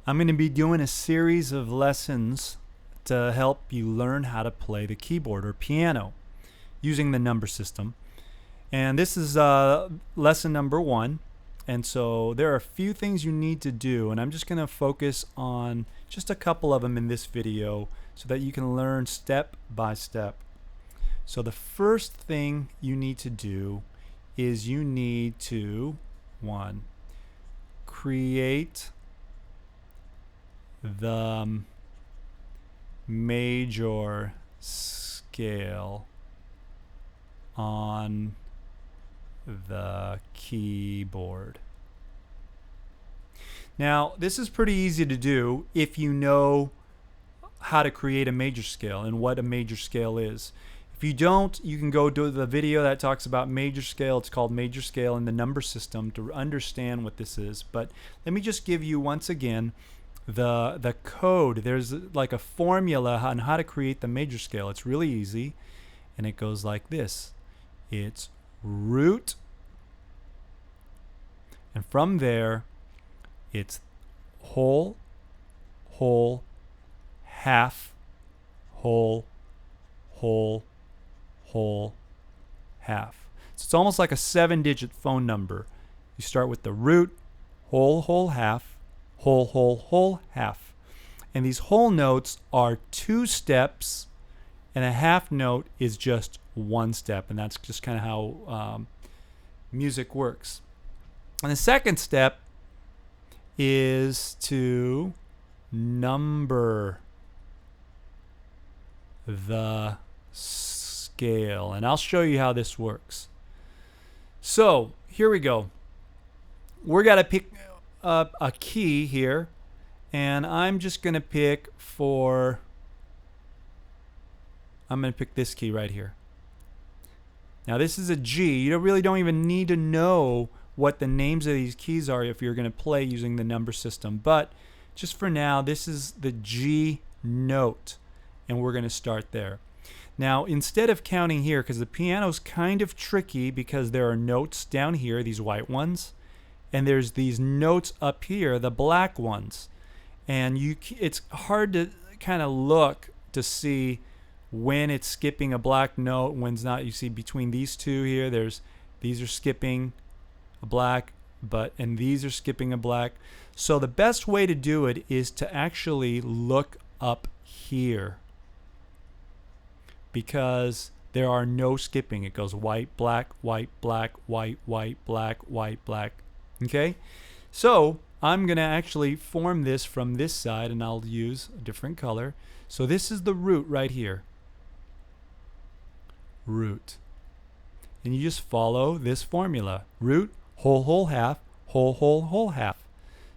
I'm going to be doing a series of lessons to help you learn how to play the keyboard or piano using the number system. And this is lesson number 1. And so there are a few things you need to do, and I'm just going to focus on just a couple of them in this video so that you can learn step by step. So the first thing you need to do is you need to, 1, create the major scale on the keyboard. Now, this is pretty easy to do if you know how to create a major scale and what a major scale is. If you don't, you can go to the video that talks about major scale. It's called Major Scale in the Number System to understand what this is. But let me just give you once again the code. There's like a formula on how to create the major scale. It's really easy, and it goes like this. It's root, and from there it's whole, whole, half, whole, whole, whole, half. So it's almost like a 7-digit phone number. You start with the root, whole, whole, half, whole, whole, whole, half. And these whole notes are 2 steps, and a half note is just 1 step, and that's just kind of how music works. And the second step is to number the scale, and I'll show you how this works. So here we go. We're gonna pick up a key here, and I'm just gonna pick this key right here. Now this is a G. You really don't even need to know what the names of these keys are if you're going to play using the number system. But just for now, this is the G note, and we're going to start there. Now instead of counting here, because the piano's kind of tricky because there are notes down here, these white ones, and there's these notes up here, the black ones. And it's hard to kind of look to see when it's skipping a black note, when's not. You see between these two here, these are skipping a black, and these are skipping a black. So the best way to do it is to actually look up here, because there are no skipping. It goes white, black, white, black, white, white, black, white, black. Okay? So I'm going to actually form this from this side, and I'll use a different color. So this is the root right here. Root. And you just follow this formula. Root, whole, whole, half, whole, whole, whole, half.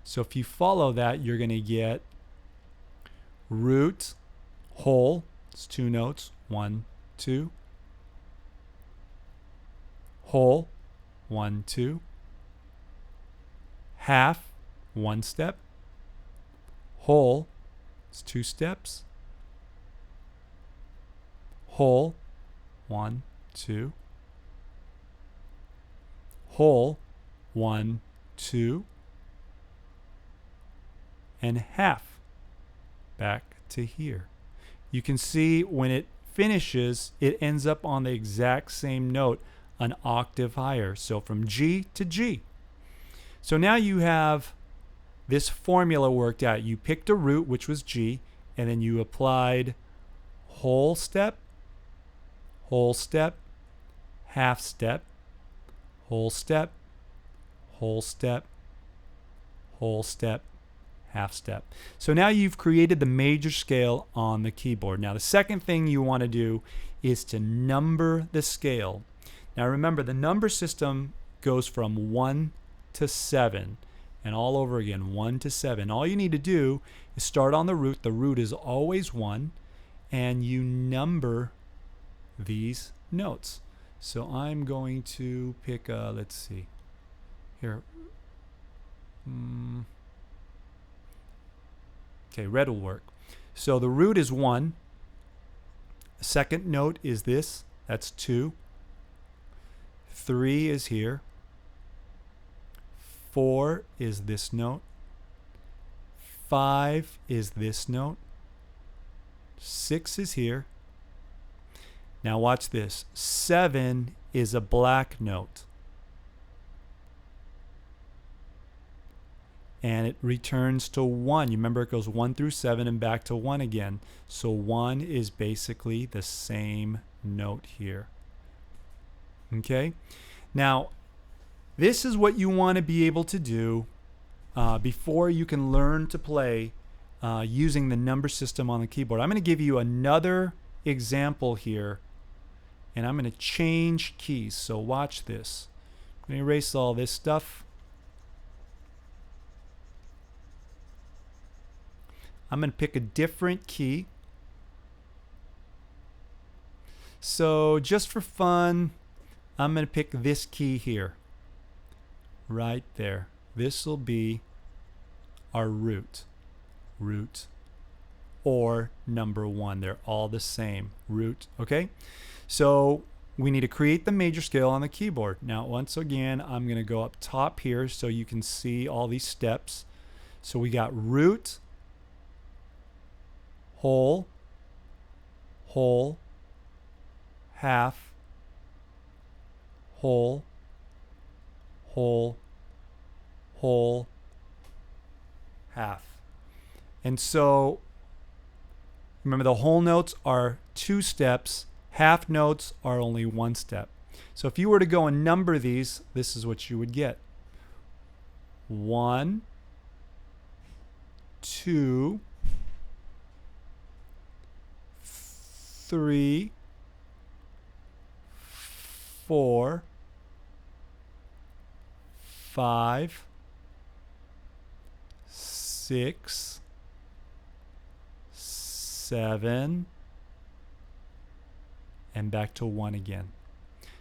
So if you follow that, you're going to get root, whole, it's 2 notes, 1, 2, whole, 1, 2, half, 1 step, whole, it's 2 steps, whole, 1, 2, whole, 1, 2, and half back to here. You can see when it finishes, it ends up on the exact same note, an octave higher. So from G to G. So now you have this formula worked out. You picked a root, which was G, and then you applied whole step, half step, whole step, whole step, whole step, half step. So now you've created the major scale on the keyboard. Now the second thing you want to do is to number the scale. Now remember, the number system goes from 1 to 7, and all over again, 1 to 7. All you need to do is start on the root. The root is always 1, and you number these notes. So I'm going to pick let's see here. Okay, red will work. So the root is 1. The second note is this. That's 2. 3 is here. 4 is this note. 5 is this note. 6 is here. Now watch this. 7 is a black note. And it returns to 1. You remember it goes 1 through 7 and back to 1 again. So 1 is basically the same note here. Okay? Now, this is what you want to be able to do before you can learn to play using the number system on the keyboard. I'm going to give you another example here, and I'm going to change keys. So watch this. I'm going to erase all this stuff. I'm going to pick a different key. So just for fun, I'm going to pick this key here. Right there. This will be our root. Root or number 1. They're all the same. Root. Okay? So we need to create the major scale on the keyboard. Now once again, I'm going to go up top here so you can see all these steps. So we got root, whole, whole, half, whole, whole, whole, half. And so remember, the whole notes are 2 steps, half notes are only 1 step. So if you were to go and number these, this is what you would get. 1, 2, 3, 4, 5, 6, 7, and back to 1 again.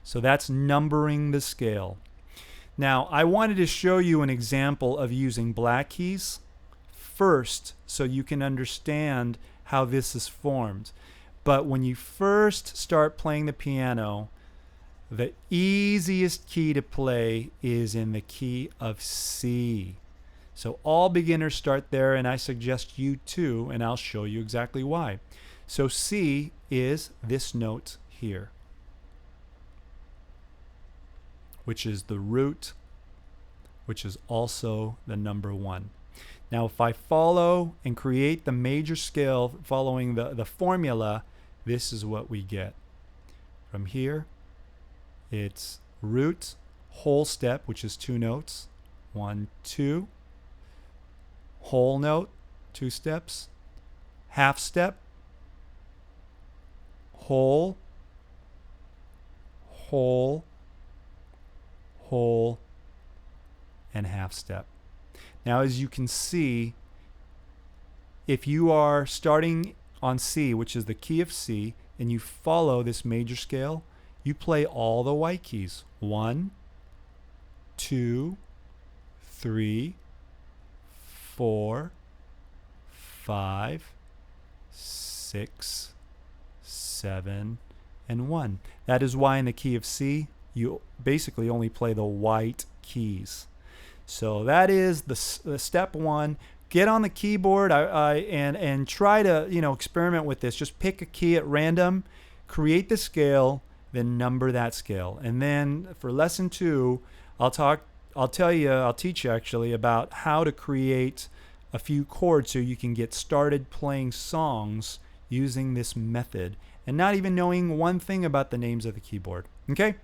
So that's numbering the scale. Now, I wanted to show you an example of using black keys first so you can understand how this is formed. But when you first start playing the piano, the easiest key to play is in the key of C. So all beginners start there, and I suggest you too, and I'll show you exactly why. So C is this note here, which is the root, which is also the number 1. Now if I follow and create the major scale following the formula, this is what we get. From here, it's root, whole step, which is 2 notes. 1, 2. Whole note, 2 steps. Half step. Whole, whole, whole, and half step. Now as you can see, if you are starting on C, which is the key of C, and you follow this major scale, you play all the white keys. 1, 2, 3, 4, 5, 6, 7, and 1. That is why in the key of C, you basically only play the white keys. So that is the step 1. Get on the keyboard and try to experiment with this. Just pick a key at random, create the scale, then number that scale. And then for lesson 2, I'll teach you actually about how to create a few chords so you can get started playing songs using this method and not even knowing one thing about the names of the keyboard. Okay?